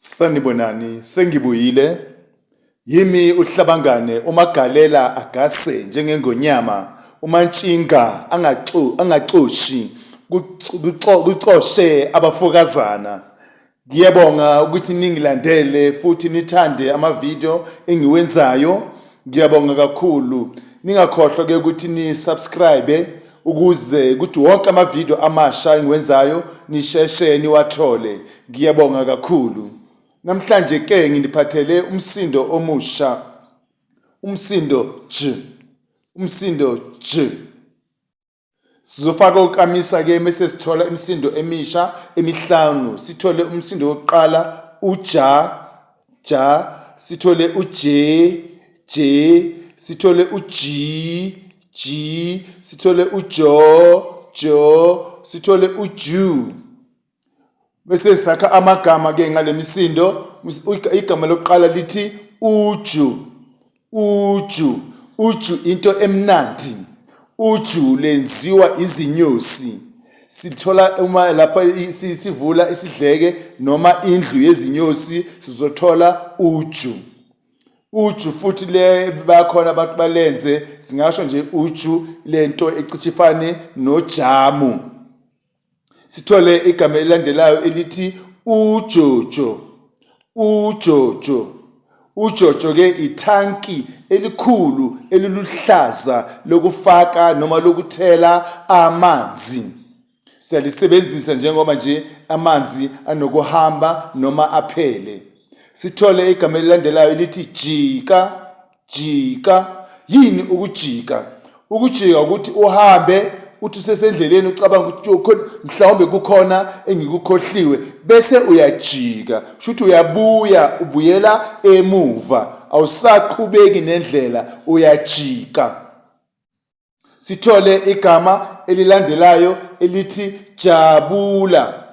Sanibonani, sengibuyile. Yimi uhlabangane uMagalela Agase njengengonyama uMantshinga angaxoshi kuxoshe abafokazana. Ngiyabonga ukuthi ningilandele futhi nithande ama-video engiwenzayo. Ngiyabonga kakhulu. Ningakhohlwa ke ukuthi ni-subscribe ukuze ukuthi wonke ama-video amasha engiwenzayo nisheshe niwathole. Ngiyabonga kakhulu. Namhlanje ke ngindiphathele umsindo omusha. Umsindo J. Sizofaka ukamisa ke bese sithola imisindo emisha emihlanu. Sithole umsindo wokuqala uja, sithole uje, sithole uji, sithole ujo, sithole uju. Bese sakha amagama ke ngale misindo. Igama lokuqala lithi uju. Uju into emnandi. Uju lenziwa izinyosi. Sithola uma lapha sivula isidleke noma indlu yezinyosi sizothola uju. Uju futhi le bakhona abantu balenze singasho nje uju lento ecishifane nojamu. Sithole igama elilandelayo elithi ujojo. Ujojo ke ithanki elikhulu eliluhlaza lokufaka noma lokuthela amanzi. Siyalisebenzisa njengoba nje amanzi anokuhamba noma aphele. Sithole igama elilandelayo elithi jika. Yini ukujika? Ukujika ukuthi uhambe uthi usesendleleni ucabanga ukuthi mhlawumbe kukhona engikukhohliwe bese uyajika. Shuthi ubuyela emuva. Awusaqhubeki nendlela, uyajika. Sithole igama elilandelayo elithi jabula.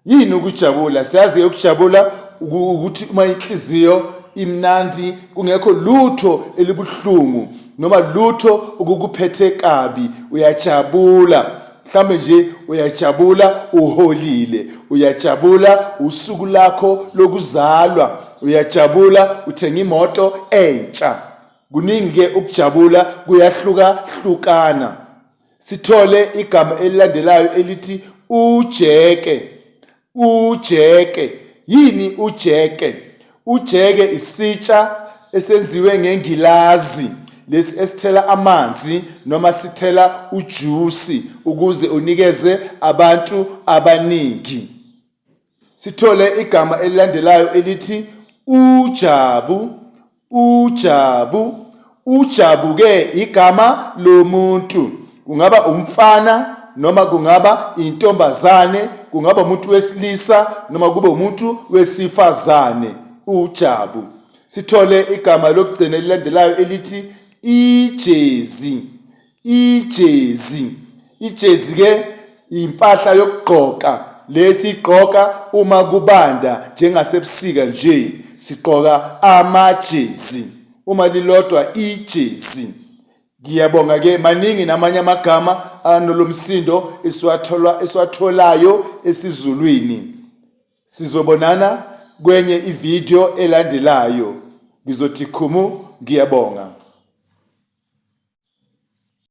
Yini ukujabula? Siyazi ukujabula ukuthi uma inhliziyo imnandi kungekho lutho elibuhlungu noma lutho ukukuphethe kabi, uyajabula. Mhlambe nje uyajabula uholile, uyajabula usuku lakho lokuzalwa, uyajabula uthenga imoto entsha. Kuningi ke ukujabula kuyahlukahlukana. Sithole igama elilandelayo elithi ujeke. Yini ujeke? Ujeke isitsha esenziwe ngengilazi lesi esithela amanzi noma sithela ujuice ukuze unikeze abantu abaningi. Sithole igama elilandelayo elithi ujabu. Ujabu ke igama lomuntu. Kungaba umfana noma kungaba intombazane, kungaba umuntu wesilisa noma kube umuntu wesifazane. Ujabu. Sithole igama lokugcina elilandelayo elithi ijezi. Ijezi ke impahla yokugqoka lesigqoka uma kubanda njengasebusika nje sigqoka amajezi uma lilodwa ijezi. Ngiyabonga ke maningi namanye amagama anolomsindo esiwatholayo esizulwini. Sizobonana kwenye ivideo elandelayo. Ngizothi khumu. Ngiyabonga.